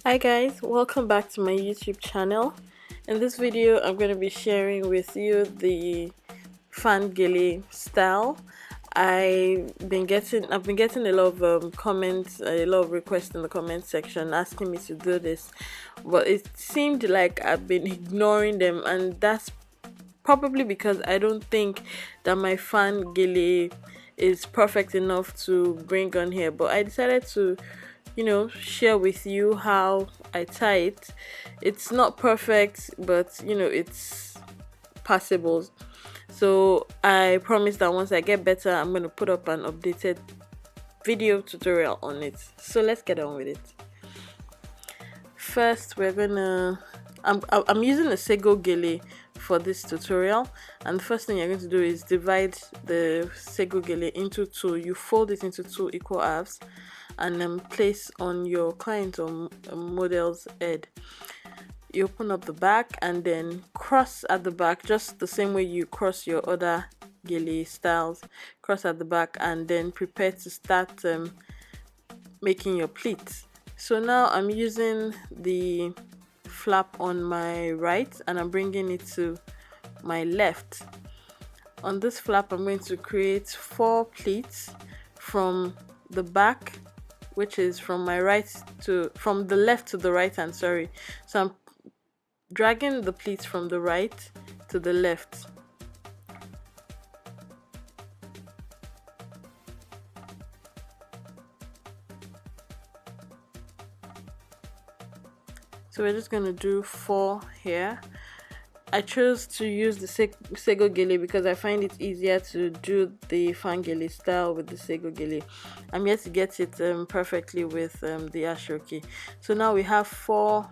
Hi guys, welcome back to my YouTube channel. In this video, I'm going to be sharing with you the fan gele style. I've been getting a lot of comments, a lot of requests in the comment section asking me to do this, but it seemed like I've been ignoring them, and that's probably because I don't think that my fan gele is perfect enough to bring on here. But I decided to share with you how I tie it. It's not perfect, but it's passable. So I promise that once I get better, I'm going to put up an updated video tutorial on it. So let's get on with it. First, I'm using a Sego Gele for this tutorial, and the first thing you're going to do is divide the Sego Gele into two. You fold it into two equal halves and then place on your client or model's head. You open up the back and then cross at the back, just the same way you cross your other gele styles. Cross at the back and then prepare to start making your pleats. So now I'm using the flap on my right and I'm bringing it to my left. On this flap, I'm going to create 4 pleats from the back, which is from the left to the right hand, sorry. So I'm dragging the pleats from the right to the left. So we're just going to do 4 here. I chose to use the Sego Gele because I find it easier to do the fan gele style with the Sego Gele. I'm yet to get it perfectly with the Ashoki. So now we have 4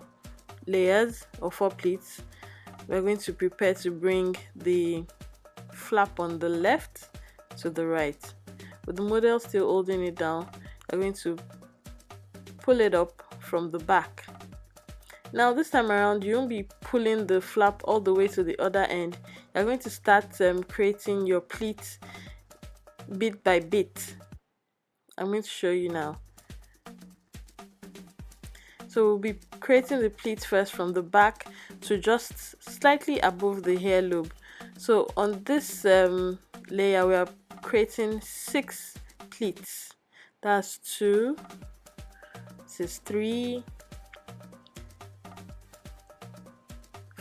layers or 4 pleats. We're going to prepare to bring the flap on the left to the right. With the model still holding it down, we're going to pull it up from the back. Now this time around, you won't be pulling the flap all the way to the other end. You're going to start creating your pleats bit by bit. I'm going to show you now. So we'll be creating the pleats first from the back to just slightly above the hair lobe. So on this layer, we are creating 6 pleats. That's 2, this is 3,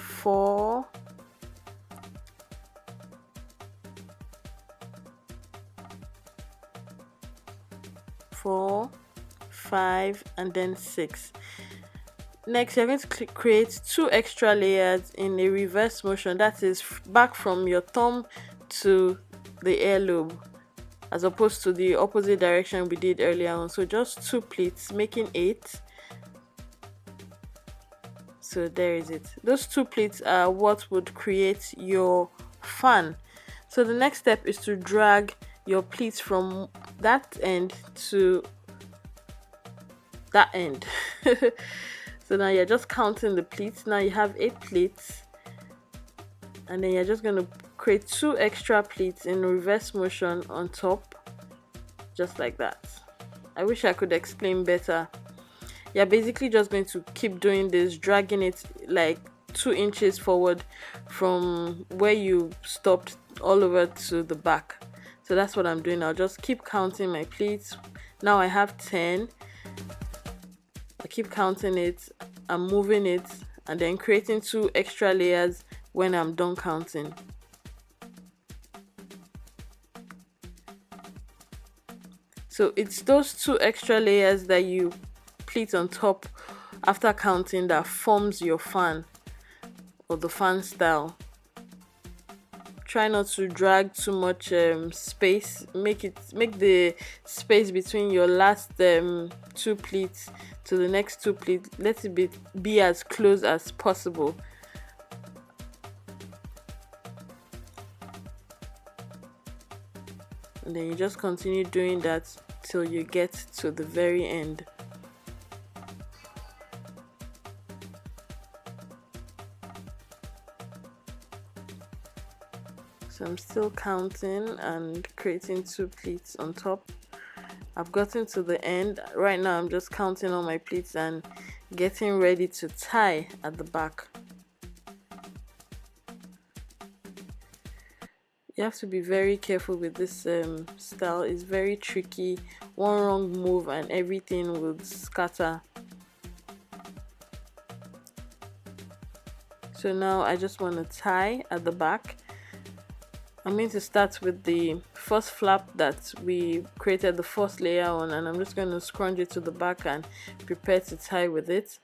4, 5, and then 6. Next, you're going to create 2 extra layers in a reverse motion, that is back from your thumb to the earlobe, as opposed to the opposite direction we did earlier on. So just 2 pleats, making 8. So there is it. Those 2 pleats are what would create your fan. So the next step is to drag your pleats from that end to that end. So now you're just counting the pleats. Now you have 8 pleats, and then you're just going to create 2 extra pleats in reverse motion on top, just like that. I wish I could explain better. You're basically just going to keep doing this, dragging it like 2 inches forward from where you stopped all over to the back. So that's what I'm doing. I'll just keep counting my pleats. Now I have 10. I keep counting it, I'm moving it, and then creating 2 extra layers when I'm done counting. So it's those 2 extra layers that you pleat on top after counting that forms your fan or the fan style. Try not to drag too much space. Make the space between your last 2 pleats to the next 2 pleats, let it be as close as possible. And then you just continue doing that till you get to the very end. So I'm still counting and creating 2 pleats on top. I've gotten to the end. Right now I'm just counting all my pleats and getting ready to tie at the back. You have to be very careful with this style. It's very tricky. One wrong move and everything will scatter. So now I just want to tie at the back. I'm going to start with the first flap that we created the first layer on, and I'm just going to scrunch it to the back and prepare to tie with it.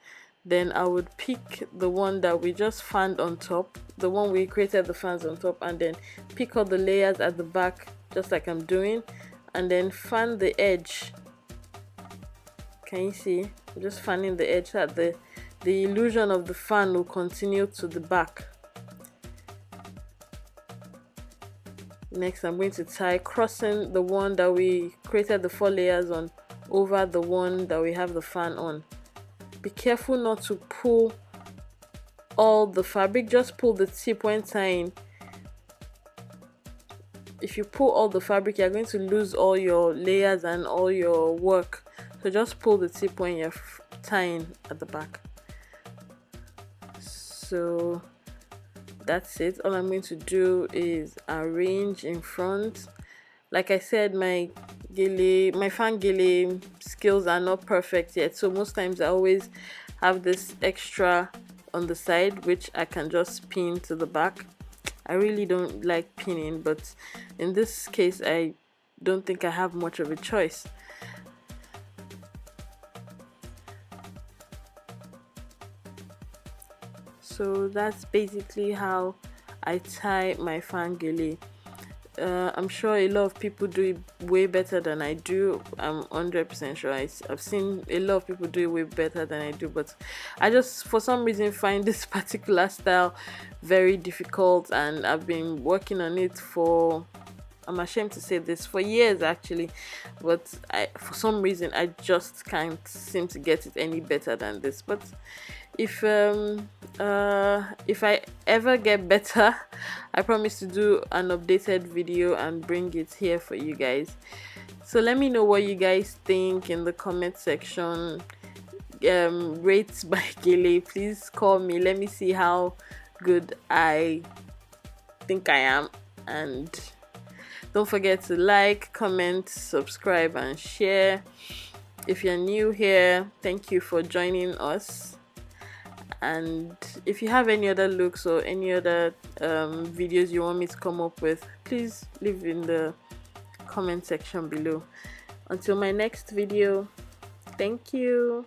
Then I would pick the one that we just fanned on top, the one we created the fans on top, and then pick all the layers at the back just like I'm doing, and then fan the edge. Can you see? I'm just fanning the edge so that the illusion of the fan will continue to the back. Next, I'm going to tie, crossing the one that we created the 4 layers on over the one that we have the fan on. Be careful not to pull all the fabric, just pull the tip when tying. If you pull all the fabric, you're going to lose all your layers and all your work. So just pull the tip when you're tying at the back. So that's it. All I'm going to do is arrange in front. Like I said, my fan gele skills are not perfect yet, so most times I always have this extra on the side which I can just pin to the back. I really don't like pinning, but in this case I don't think I have much of a choice. So that's basically how I tie my fan gele. I'm sure a lot of people do it way better than I do. I'm 100% sure. I've seen a lot of people do it way better than I do, but I just for some reason find this particular style very difficult, and I've been working on it for, I'm ashamed to say this, for years actually, but for some reason I just can't seem to get it any better than this. But if I ever get better, I promise to do an updated video and bring it here for you guys. So let me know what you guys think in the comment section. Rate by Gele, please call me, let me see how good I think I am, and don't forget to like, comment, subscribe and share. If you're new here, thank you for joining us. And if you have any other looks or any other videos you want me to come up with, please leave in the comment section below. Until my next video, thank you.